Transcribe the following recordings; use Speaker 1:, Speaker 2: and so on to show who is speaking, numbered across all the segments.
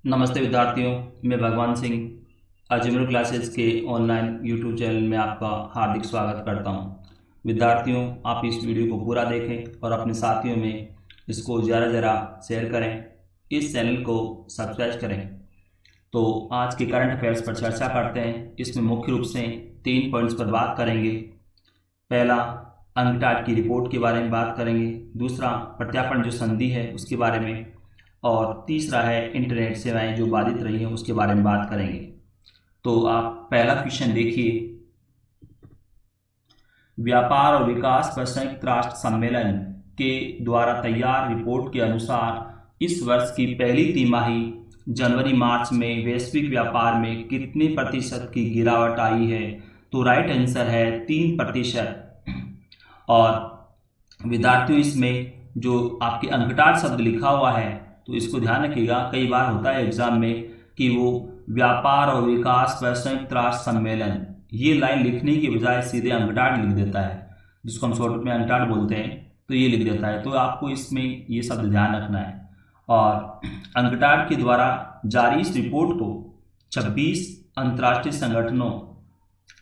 Speaker 1: नमस्ते विद्यार्थियों, मैं भगवान सिंह अजमेर क्लासेस के ऑनलाइन यूट्यूब चैनल में आपका हार्दिक स्वागत करता हूं। विद्यार्थियों, आप इस वीडियो को पूरा देखें और अपने साथियों में इसको ज़रा शेयर करें। इस चैनल को सब्सक्राइब करें। तो आज के करंट अफेयर्स पर चर्चा करते हैं। इसमें मुख्य रूप से 3 पॉइंट्स पर बात करेंगे। पहला, अंकटाड की रिपोर्ट के बारे में बात करेंगे। दूसरा, प्रत्यार्पण जो संधि है उसके बारे में। और तीसरा है इंटरनेट सेवाएं जो बाधित रही हैं उसके बारे में बात करेंगे। तो आप पहला क्वेश्चन देखिए। व्यापार और विकास पर संयुक्त राष्ट्र सम्मेलन के द्वारा तैयार रिपोर्ट के अनुसार इस वर्ष की पहली तिमाही जनवरी मार्च में वैश्विक व्यापार में कितने प्रतिशत की गिरावट आई है? तो राइट आंसर है 3%। और विद्यार्थियों, इसमें जो आपके अंकटाड शब्द लिखा हुआ है तो इसको ध्यान रखिएगा। कई बार होता है एग्जाम में कि वो व्यापार और विकास पर संयुक्त राष्ट्र सम्मेलन ये लाइन लिखने की बजाय सीधे अंकटाड लिख देता है, जिसको हम शॉर्ट में अंकटाड बोलते हैं, तो ये लिख देता है। तो आपको इसमें ये शब्द ध्यान रखना है। और अंकटाड के द्वारा जारी इस रिपोर्ट को 26 अंतर्राष्ट्रीय संगठनों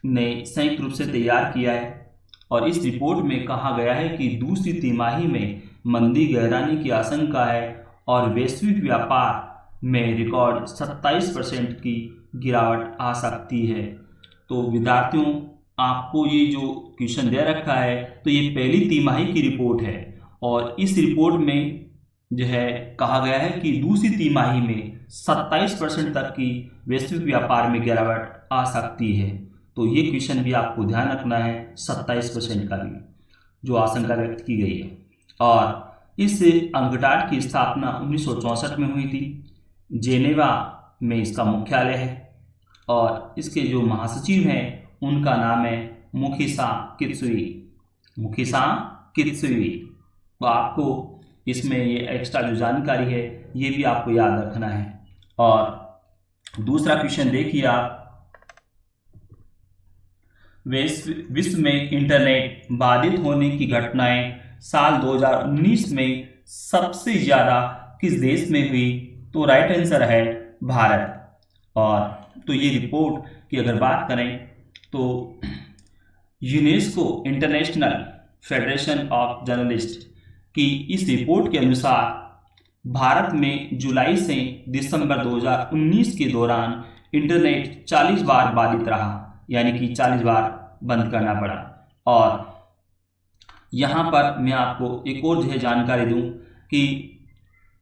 Speaker 1: ने संयुक्त रूप से तैयार किया है। और इस रिपोर्ट में कहा गया है कि दूसरी तिमाही में मंदी गहराने की आशंका है और वैश्विक व्यापार में रिकॉर्ड 27% की गिरावट आ सकती है। तो विद्यार्थियों, आपको ये जो क्वेश्चन दे रखा है तो ये पहली तिमाही की रिपोर्ट है और इस रिपोर्ट में जो है कहा गया है कि दूसरी तिमाही में 27% तक की वैश्विक व्यापार में गिरावट आ सकती है। तो ये क्वेश्चन भी आपको ध्यान रखना है, 27% का भी जो आशंका व्यक्त की गई है। और इस अंकटाड की स्थापना 1964 में हुई थी। जेनेवा में इसका मुख्यालय है और इसके जो महासचिव हैं उनका नाम है मुखिसा कित्सुई। मुखिसा कित्सुई। तो आपको इसमें ये एक्स्ट्रा जो जानकारी है ये भी आपको याद रखना है। और दूसरा क्वेश्चन देखिए आप। विश्व में इंटरनेट बाधित होने की घटनाएं साल 2019 में सबसे ज्यादा किस देश में हुई? तो राइट आंसर है भारत। और तो ये रिपोर्ट की अगर बात करें तो UNESCO international federation of journalist की इस रिपोर्ट के अनुसार भारत में जुलाई से दिसंबर 2019 के दौरान इंटरनेट 40 बार बाधित रहा, यानी कि 40 बार बंद करना पड़ा। और यहाँ पर मैं आपको एक और जो है जानकारी दूं कि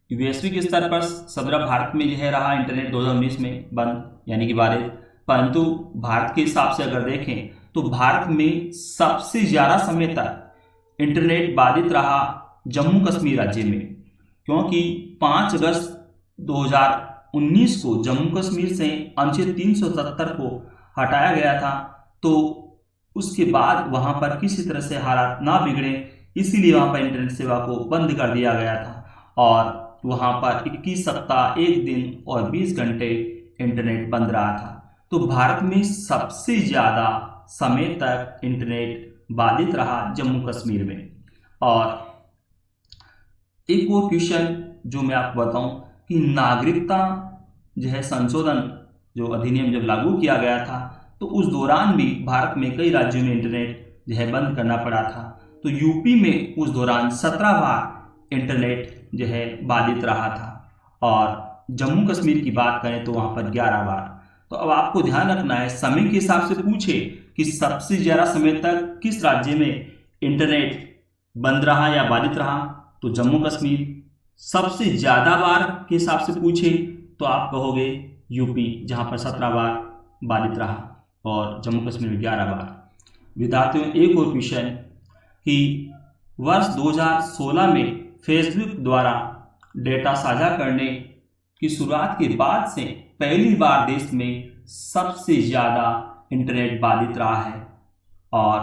Speaker 1: वैश्विक स्तर पर सदरा भारत में जो है रहा इंटरनेट 2019 में बंद, यानी कि बाधित। परंतु भारत के हिसाब से अगर देखें तो भारत में सबसे ज़्यादा समय तक इंटरनेट बाधित रहा जम्मू कश्मीर राज्य में, क्योंकि 5 अगस्त 2019 को जम्मू कश्मीर से अनुच्छेद 370 को हटाया गया था। तो उसके बाद वहां पर किसी तरह से हालात ना बिगड़े, इसीलिए वहां पर इंटरनेट सेवा को बंद कर दिया गया था और वहां पर 21 सप्ताह 1 दिन और 20 घंटे इंटरनेट बंद रहा था। तो भारत में सबसे ज्यादा समय तक इंटरनेट बाधित रहा जम्मू कश्मीर में। और एक और क्वेश्चन जो मैं आपको बताऊं कि नागरिकता जो है संशोधन जो अधिनियम जब लागू किया गया था तो उस दौरान भी भारत में कई राज्यों में इंटरनेट जो है बंद करना पड़ा था। तो यूपी में उस दौरान 17 बार इंटरनेट जो है बाधित रहा था और जम्मू कश्मीर की बात करें तो वहां पर 11 बार। तो अब आपको ध्यान रखना है, समय के हिसाब से पूछे कि सबसे ज्यादा समय तक किस राज्य में इंटरनेट बंद रहा या बाधित रहा, तो जम्मू कश्मीर। सबसे ज्यादा बार के हिसाब से पूछे तो आप कहोगे यूपी, जहां पर 17 बार बाधित रहा और जम्मू कश्मीर में 11 बार। विद्यार्थियों, एक और क्वेश्चन कि वर्ष 2016 में फेसबुक द्वारा डेटा साझा करने की शुरुआत के बाद से पहली बार देश में सबसे ज्यादा इंटरनेट बाधित रहा है। और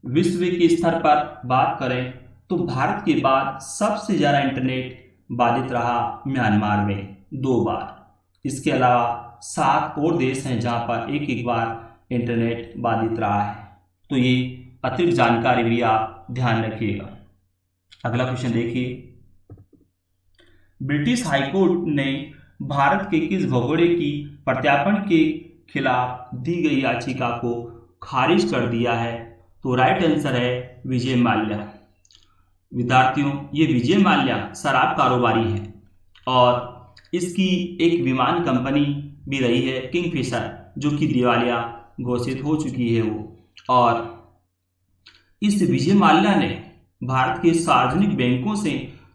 Speaker 1: विश्व के स्तर पर बात करें तो भारत के बाद सबसे ज्यादा इंटरनेट बाधित रहा म्यांमार में 2 बार। इसके अलावा 7 और देश हैं जहां पर एक बार इंटरनेट बाधित रहा है। तो ये अतिरिक्त जानकारी भी आप ध्यान रखिएगा। अगला क्वेश्चन देखिए। ब्रिटिश हाईकोर्ट ने भारत के किस भगोड़े की प्रत्यार्पण के खिलाफ दी गई याचिका को खारिज कर दिया है? तो राइट आंसर है विजय माल्या। विद्यार्थियों, ये विजय माल्या शराब कारोबारी है और इसकी एक विमान कंपनी भी रही है किंगफिशर, जो कि दिवालिया घोषित हो चुकी है वो। और इस विजय माल्या ने भारत के सार्वजनिक बैंकों से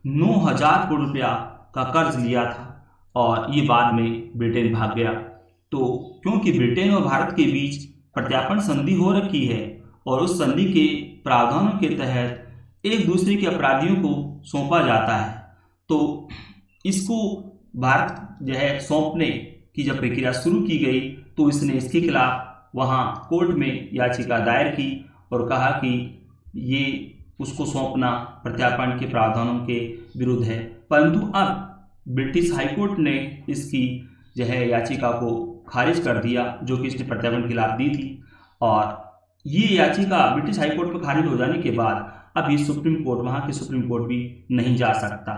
Speaker 1: 9,000 करोड़ रुपया का कर्ज लिया था और ये बाद में ब्रिटेन भाग गया। तो क्योंकि ब्रिटेन और भारत के बीच प्रत्यार्पण संधि हो रखी है और उस संधि के प्रावधानों के तहत एक दूसरे के अपराधियों को सौंपा जाता है, तो इसको भारत जो है सौंपने की जब प्रक्रिया शुरू की गई तो इसने इसके खिलाफ वहाँ कोर्ट में याचिका दायर की और कहा कि ये उसको सौंपना प्रत्यार्पण के प्रावधानों के विरुद्ध है। परंतु अब ब्रिटिश हाईकोर्ट ने इसकी जो है याचिका को खारिज कर दिया, जो कि इसने प्रत्यार्पण के खिलाफ दी थी। और ये याचिका ब्रिटिश हाईकोर्ट में खारिज हो जाने के बाद अब ये सुप्रीम कोर्ट, वहाँ के सुप्रीम कोर्ट भी नहीं जा सकता।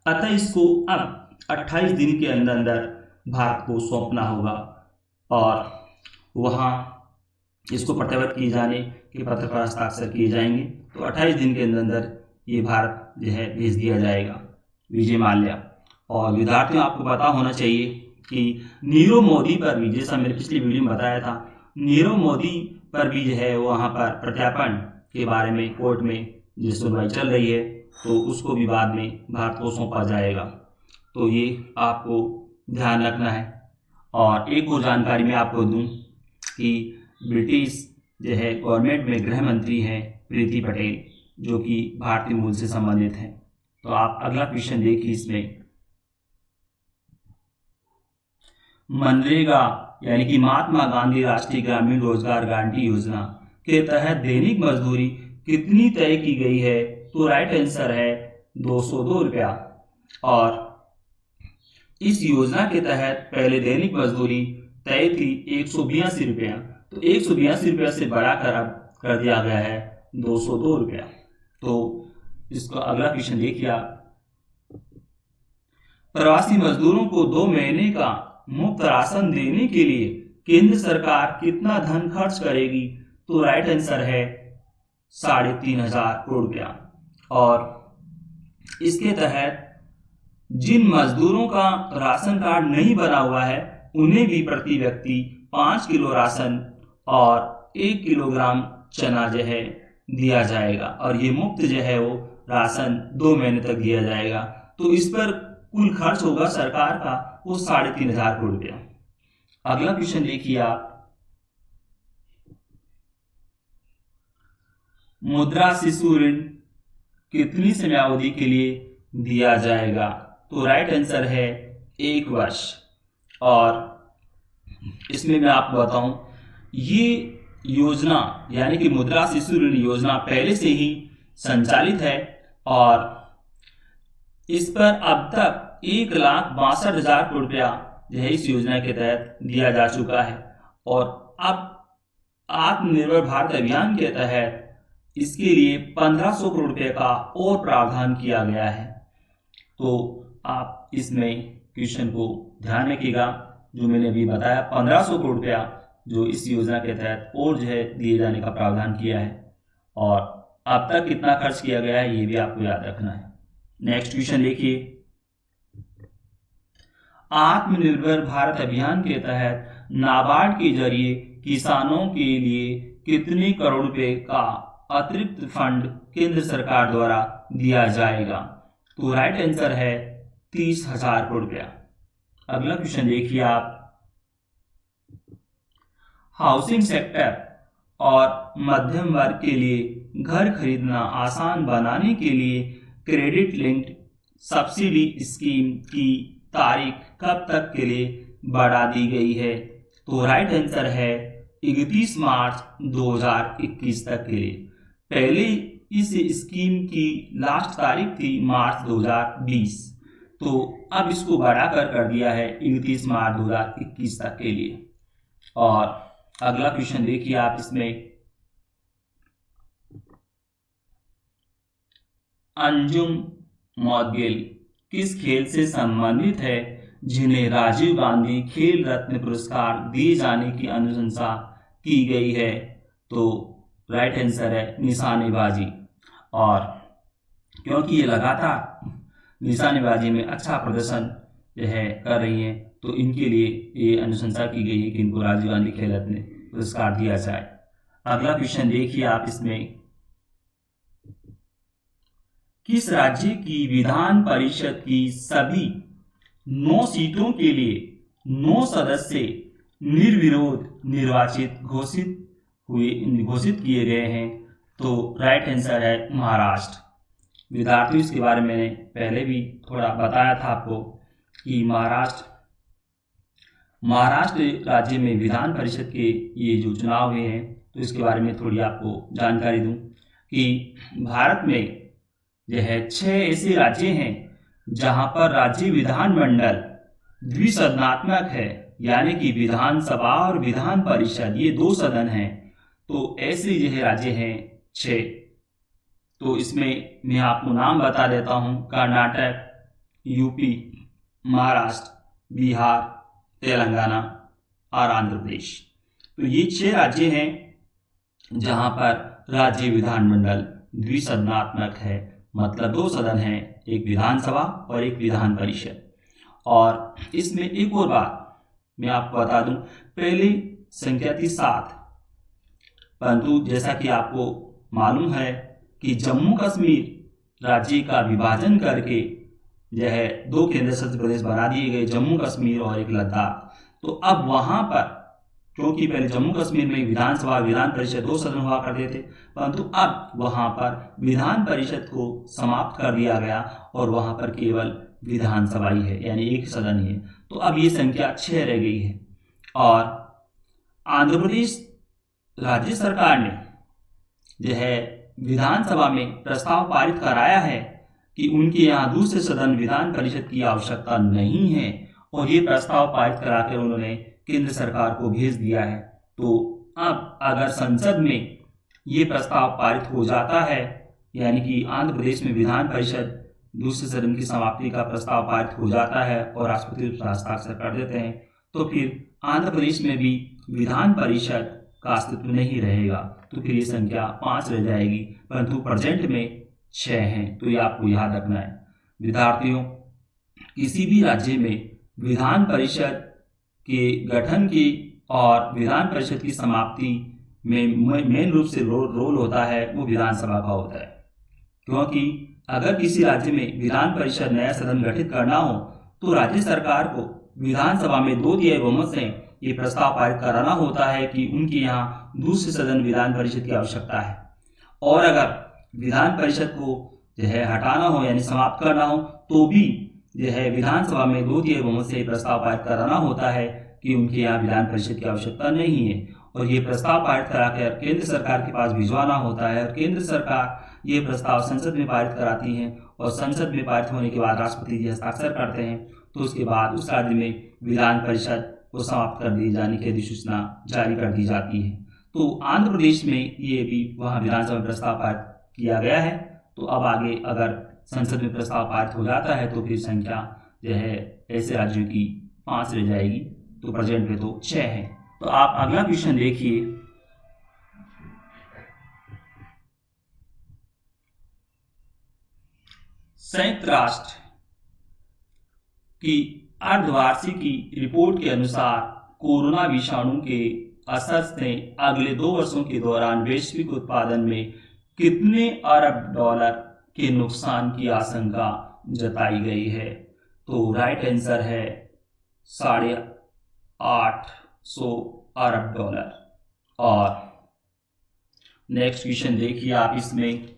Speaker 1: अतः इसको अब 28 दिन के अंदर अंदर भारत को सौंपना होगा और वहाँ इसको प्रत्यावर्त किए जाने के पत्र पर हस्ताक्षर किए जाएंगे। तो 28 दिन के अंदर अंदर ये भारत जो है भेज दिया जाएगा विजय माल्या। और विद्यार्थियों, आपको पता होना चाहिए कि नीरव मोदी पर भी, जैसा मैंने पिछली वीडियो में बताया था, नीरव मोदी पर भी जो है वहाँ पर प्रत्यार्पण के बारे में कोर्ट में जो सुनवाई चल रही है, तो उसको भी बाद में भारत को सौंपा जाएगा। तो ये आपको ध्यान रखना है। और एक और जानकारी मैं आपको दूं कि ब्रिटिश जो है गवर्नमेंट में गृह मंत्री हैं प्रीति पटेल, जो कि भारतीय मूल से संबंधित हैं। तो आप अगला क्वेश्चन देखिए। इसमें मनरेगा यानी कि महात्मा गांधी राष्ट्रीय ग्रामीण रोजगार गारंटी योजना के तहत दैनिक मजदूरी कितनी तय की गई है? तो राइट आंसर है 202 रुपया। और इस योजना के तहत पहले दैनिक मजदूरी तय थी 182 रुपया, तो 182 रुपया से बढ़ाकर अब कर दिया गया है 202 रुपया। तो इसका अगला क्वेश्चन देखिए आप। प्रवासी मजदूरों को 2 महीने का मुफ्त राशन देने के लिए केंद्र सरकार कितना धन खर्च करेगी? तो राइट आंसर है 3,500 करोड़ रुपया। और इसके तहत जिन मजदूरों का राशन कार्ड नहीं बना हुआ है उन्हें भी प्रति व्यक्ति 5 किलो राशन और 1 किलोग्राम चना जो है दिया जाएगा और ये मुफ्त जो है वो राशन 2 महीने तक दिया जाएगा। तो इस पर कुल खर्च होगा सरकार का वो 3,500 करोड़ रुपया। अगला क्वेश्चन देखिए आप। मुद्रा शिशु ऋण कितनी समयावधि के लिए दिया जाएगा? तो राइट आंसर है 1 वर्ष। और इसमें मैं आपको बताऊं, ये योजना यानी कि मुद्रा शिशु ऋण योजना पहले से ही संचालित है और इस पर अब तक 1,62,000 करोड़ रुपया जो है इस योजना के तहत दिया जा चुका है। और अब आत्मनिर्भर भारत अभियान के तहत इसके लिए 1,500 करोड़ रुपए का और प्रावधान किया गया है। तो आप इसमें क्वेश्चन को ध्यान रखिएगा, जो मैंने अभी बताया 1,500 करोड़ रुपया जो इस योजना के तहत और जो है दिए जाने का प्रावधान किया है और अब तक कितना खर्च किया गया है ये भी आपको याद रखना है। नेक्स्ट क्वेश्चन देखिए। आत्मनिर्भर भारत अभियान के तहत नाबार्ड के जरिए किसानों के लिए कितने करोड़ रुपए का अतिरिक्त फंड केंद्र सरकार द्वारा दिया जाएगा? तो राइट आंसर है 30,000 करोड़ रुपया। अगला क्वेश्चन देखिए आप। हाउसिंग सेक्टर और मध्यम वर्ग के लिए घर खरीदना आसान बनाने के लिए क्रेडिट लिंक्ड सब्सिडी स्कीम की तारीख कब तक के लिए बढ़ा दी गई है? तो राइट आंसर है 31 मार्च 2021 तक के लिए। पहले इस स्कीम की लास्ट तारीख थी मार्च 2020, तो अब इसको बढ़ाकर कर दिया है 31 मार्च 2021 तक के लिए। और अगला क्वेश्चन देखिए आप। इसमें अंजुम मौदगिल किस खेल से संबंधित है? जिन्हें राजीव गांधी खेल रत्न पुरस्कार दिए जाने की अनुशंसा की गई है? तो राइट आंसर है निशानेबाजी। और क्योंकि ये लगातार निशानेबाजी में अच्छा प्रदर्शन जो है कर रही हैं, तो इनके लिए ये अनुशंसा की गई है कि इनको राजीव गांधी खेल रत्न पुरस्कार दिया जाए। अगला क्वेश्चन देखिए आप इसमें, किस राज्य की विधान परिषद की सभी 9 सीटों के लिए 9 सदस्य निर्विरोध निर्वाचित घोषित किए गए हैं? तो राइट आंसर है महाराष्ट्र। विद्यार्थियों, इसके बारे में मैंने पहले भी थोड़ा बताया था आपको कि महाराष्ट्र राज्य में विधान परिषद के ये जो चुनाव हुए हैं, तो इसके बारे में थोड़ी आपको जानकारी दूं कि भारत में जो है 6 ऐसे राज्य हैं जहां पर राज्य विधानमंडल द्विसदनात्मक है, यानी कि विधानसभा और विधान परिषद ये 2 सदन हैं। तो ऐसे जो है राज्य हैं 6। तो इसमें मैं आपको नाम बता देता हूं, कर्नाटक, यूपी, महाराष्ट्र, बिहार, तेलंगाना और आंध्र प्रदेश। तो ये 6 राज्य हैं जहां पर राज्य विधानमंडल द्विसदनात्मक है, मतलब 2 सदन हैं, एक विधानसभा और एक विधान परिषद। और इसमें एक और बात मैं आपको बता दूं, पहली संख्या थी 7, परंतु जैसा कि आपको मालूम है कि जम्मू कश्मीर राज्य का विभाजन करके जो है 2 केंद्र शासित प्रदेश बना दिए गए, जम्मू कश्मीर और एक लद्दाख। तो अब वहां पर, क्योंकि पहले जम्मू कश्मीर में विधानसभा विधान परिषद 2 सदन हुआ करते थे, परंतु अब वहां पर विधान परिषद को समाप्त कर दिया गया और वहां पर केवल विधानसभा ही है, यानी एक सदन ही है। तो अब ये संख्या 6 रह गई है। और आंध्र प्रदेश राज्य सरकार ने जो है विधानसभा में प्रस्ताव पारित कराया है कि उनके यहाँ दूसरे सदन विधान परिषद की आवश्यकता नहीं है, और ये प्रस्ताव पारित कराकर उन्होंने केंद्र सरकार को भेज दिया है। तो अब अगर संसद में ये प्रस्ताव पारित हो जाता है, यानी कि आंध्र प्रदेश में विधान परिषद दूसरे सदन की समाप्ति का प्रस्ताव पारित हो जाता है और राष्ट्रपति हस्ताक्षर कर देते हैं, तो फिर आंध्र प्रदेश में भी विधान परिषद का अस्तित्व नहीं रहेगा। तो फिर ये संख्या 5 रह जाएगी, परंतु प्रेजेंट में 6 हैं। तो ये आपको याद रखना है। विद्यार्थियों, किसी भी राज्य में विधान परिषद के गठन की और विधान परिषद की समाप्ति में मेन रूप से रोल होता है वो विधानसभा का होता है, क्योंकि अगर किसी राज्य में विधान परिषद नया सदन गठित करना हो तो राज्य सरकार को विधानसभा में 2/3 बहुमत से ये प्रस्ताव पारित कराना होता है कि उनके यहाँ दूसरे सदन विधान परिषद की आवश्यकता है। और अगर विधान परिषद को जो है हटाना हो, यानी समाप्त करना हो, तो भी जो है विधानसभा में 2/3 बहुमत से प्रस्ताव पारित कराना होता है कि उनके यहाँ विधान परिषद की आवश्यकता नहीं है। और ये प्रस्ताव पारित कराकर केंद्र सरकार के पास भिजवाना होता है, और केंद्र सरकार ये प्रस्ताव संसद में पारित कराती है, और संसद में पारित होने के बाद राष्ट्रपति जी हस्ताक्षर करते हैं। तो उसके बाद उस राज्य में विधान परिषद को समाप्त कर दिए जाने की अधिसूचना जारी कर दी जाती है। तो आंध्र प्रदेश में ये भी वहाँ विधानसभा में प्रस्ताव पारित किया गया है। तो अब आगे अगर संसद में प्रस्ताव पारित हो जाता है तो फिर संख्या जो है ऐसे राज्यों की 5 रह जाएगी। तो प्रेजेंट में तो 6 है। तो आप अगला क्वेश्चन देखिए, संयुक्त राष्ट्र की अर्धवार्षिकी रिपोर्ट के अनुसार कोरोना विषाणु के असर से अगले 2 वर्षों के दौरान वैश्विक उत्पादन में कितने अरब डॉलर के नुकसान की आशंका जताई गई है? तो राइट आंसर है 850 अरब डॉलर। और नेक्स्ट क्वेश्चन देखिए आप इसमें,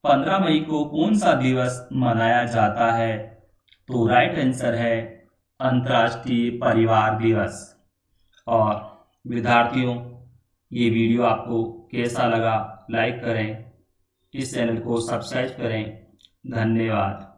Speaker 1: 15 मई को कौन सा दिवस मनाया जाता है? तो राइट आंसर है अंतर्राष्ट्रीय परिवार दिवस। और विद्यार्थियों, ये वीडियो आपको कैसा लगा लाइक करें, इस चैनल को सब्सक्राइब करें। धन्यवाद।